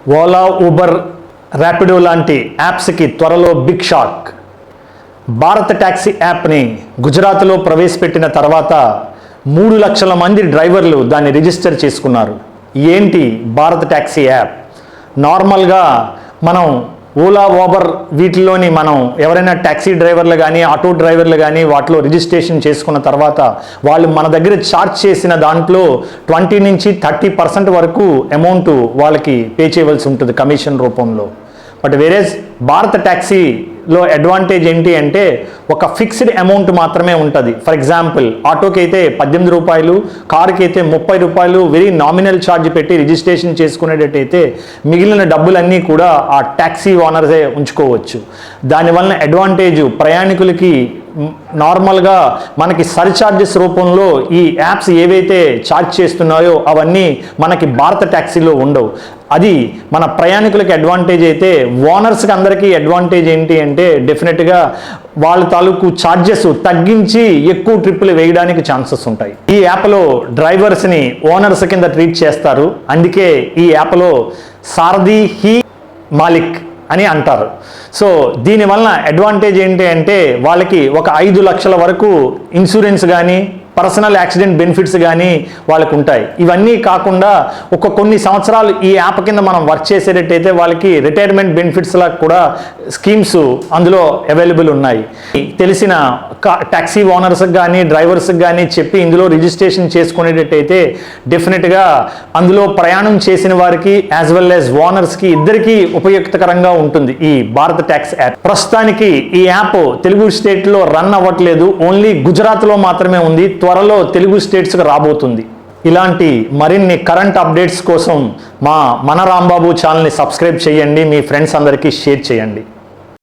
Ola, Uber, Rapido లాంటి యాప్స్కి త్వరలో big shock. Bharat taxi యాప్ని గుజరాత్లో ప్రవేశపెట్టిన తర్వాత 3 లక్షల మంది డ్రైవర్లు దాన్ని రిజిస్టర్ చేసుకున్నారు. ఏంటి భారత్ ట్యాక్సీ యాప్? నార్మల్గా మనం ఓలా, ఊబర్ వీటిల్లోని మనం ఎవరైనా ట్యాక్సీ డ్రైవర్లు కానీ ఆటో డ్రైవర్లు కానీ వాటిలో రిజిస్ట్రేషన్ చేసుకున్న తర్వాత వాళ్ళు మన దగ్గర ఛార్జ్ చేసిన దాంట్లో 20 నుంచి 30% వరకు అమౌంట్ వాళ్ళకి పే చేయవలసి ఉంటుంది కమిషన్ రూపంలో. బట్ వేరేస్ భారత ట్యాక్సీలో అడ్వాంటేజ్ ఏంటి అంటే ఒక ఫిక్స్డ్ అమౌంట్ మాత్రమే ఉంటుంది. ఫర్ ఎగ్జాంపుల్ ఆటోకి అయితే 18 రూపాయలు, కారుకి అయితే 30 రూపాయలు వెరీ నామినల్ ఛార్జ్ పెట్టి రిజిస్ట్రేషన్ చేసుకునేటట్టయితే మిగిలిన డబ్బులన్నీ కూడా ఆ ట్యాక్సీ ఓనర్సే ఉంచుకోవచ్చు. దానివల్ల అడ్వాంటేజ్ ప్రయాణికులకి నార్మల్గా మనకి సర్ఛార్జెస్ రూపంలో ఈ యాప్స్ ఏవైతే ఛార్జ్ చేస్తున్నాయో అవన్నీ మనకి భారత ట్యాక్సీలో ఉండవు. అది మన ప్రయాణికులకి అడ్వాంటేజ్ అయితే ఓనర్స్కి అందరికీ అడ్వాంటేజ్ ఏంటి అంటే డెఫినెట్గా వాళ్ళ తాలూకు ఛార్జెస్ తగ్గించి ఎక్కువ ట్రిప్పులు వేయడానికి ఛాన్సెస్ ఉంటాయి. ఈ యాప్లో డ్రైవర్స్ని ఓనర్స్ కింద ట్రీట్ చేస్తారు. అందుకే ఈ యాప్లో సారథి హీ మాలిక్ అని అంటారు. సో దీనివల్ల అడ్వాంటేజ్ ఏంటి అంటే వాళ్ళకి ఒక 5 లక్షల వరకు ఇన్సూరెన్స్ కానీ పర్సనల్ యాక్సిడెంట్ బెనిఫిట్స్ కానీ వాళ్ళకు ఉంటాయి. ఇవన్నీ కాకుండా కొన్ని సంవత్సరాలు ఈ యాప్ కింద మనం వర్క్ చేసేటట్టయితే వాళ్ళకి రిటైర్మెంట్ బెనిఫిట్స్ లా కూడా స్కీమ్స్ అందులో అవైలబుల్ ఉన్నాయి. తెలిసిన ట్యాక్సీ ఓనర్స్కి కానీ డ్రైవర్స్కి కానీ చెప్పి ఇందులో రిజిస్ట్రేషన్ చేసుకునేటట్టయితే డెఫినెట్గా అందులో ప్రయాణం చేసిన వారికి యాజ్ వెల్ యాజ్ ఓనర్స్కి ఇద్దరికీ ఉపయుక్తకరంగా ఉంటుంది ఈ భారత ట్యాక్స్ యాప్. ప్రస్తుతానికి ఈ యాప్ తెలుగు స్టేట్లో రన్ అవ్వట్లేదు, ఓన్లీ గుజరాత్లో మాత్రమే ఉంది. త్వరలో తెలుగు స్టేట్స్కి రాబోతుంది. ఇలాంటి మరిన్ని కరెంట్ అప్డేట్స్ కోసం మన రాంబాబు ఛానల్ని సబ్స్క్రైబ్ చేయండి, మీ ఫ్రెండ్స్ అందరికీ షేర్ చేయండి.